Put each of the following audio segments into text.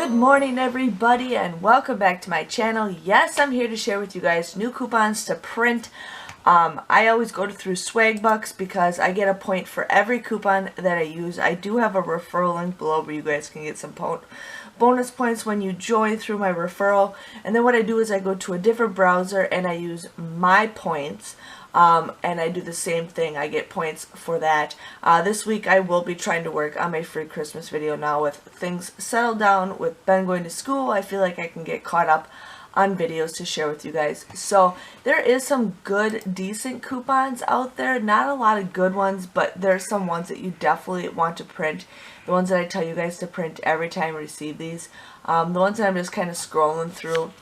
Good morning everybody and welcome back to my channel. Yes, I'm here to share with you guys new coupons to print. I always go through Swagbucks because I get a point for every coupon that I use. I do have a referral link below where you guys can get some bonus points when you join through my referral. And then what I do is I go to a different browser and I use my points. And I do the same thing. I get points for that. This week I will be trying to work on my free Christmas video now with things settled down with Ben going to school. I feel like I can get caught up on videos to share with you guys. So there is some good, decent coupons out there. Not a lot of good ones, but there's some ones that you definitely want to print. The ones that I tell you guys to print every time I receive these. The ones that I'm just kind of scrolling through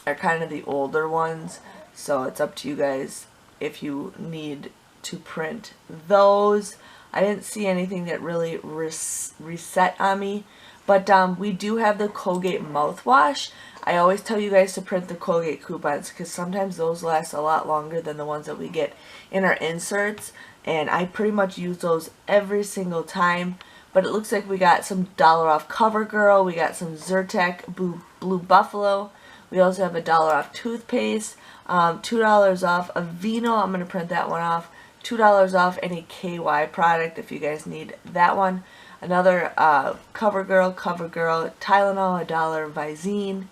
are kind of the older ones. So it's up to you guys if you need to print those. I didn't see anything that really reset on me, but we do have the Colgate mouthwash. I always tell you guys to print the Colgate coupons because sometimes those last a lot longer than the ones that we get in our inserts, and I pretty much use those every single time. But it looks like we got some $1 off CoverGirl, we got some Zyrtec Blue Buffalo, we also have a $1 off toothpaste, $2 off Aveeno. I'm going to print that one off. $2 off any KY product if you guys need that one. Another CoverGirl, Tylenol, $1 Visine.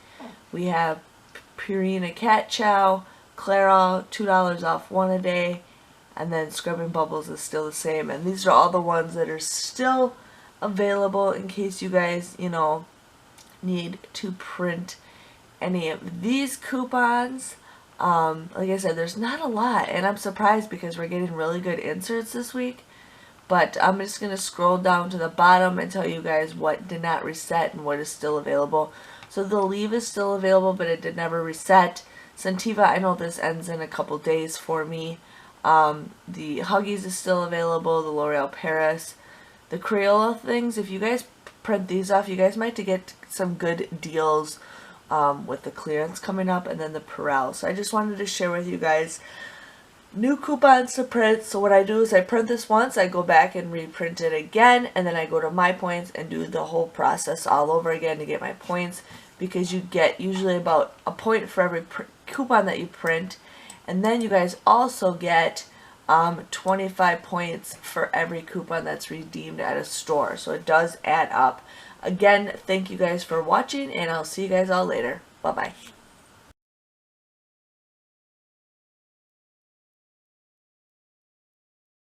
We have Purina Cat Chow, Clairol, $2 off one a day. And then Scrubbing Bubbles is still the same. And these are all the ones that are still available in case you guys, need to print any of these coupons. Like I said, there's not a lot, and I'm surprised because we're getting really good inserts this week. But I'm just going to scroll down to the bottom and tell you guys what did not reset and what is still available. So the Leave is still available, but it did never reset. Scentiva, I know this ends in a couple days for me. The Huggies is still available, the L'Oreal Paris. The Crayola things, if you guys print these off, you guys might get some good deals with the clearance coming up, and then the Perel. So I just wanted to share with you guys new coupons to print. So what I do is I print this once, I go back and reprint it again, and then I go to my points and do the whole process all over again to get my points, because you get usually about a point for every coupon that you print, and then you guys also get 25 points for every coupon that's redeemed at a store. So it does add up. Again, thank you guys for watching, and I'll see you guys all later. Bye-bye.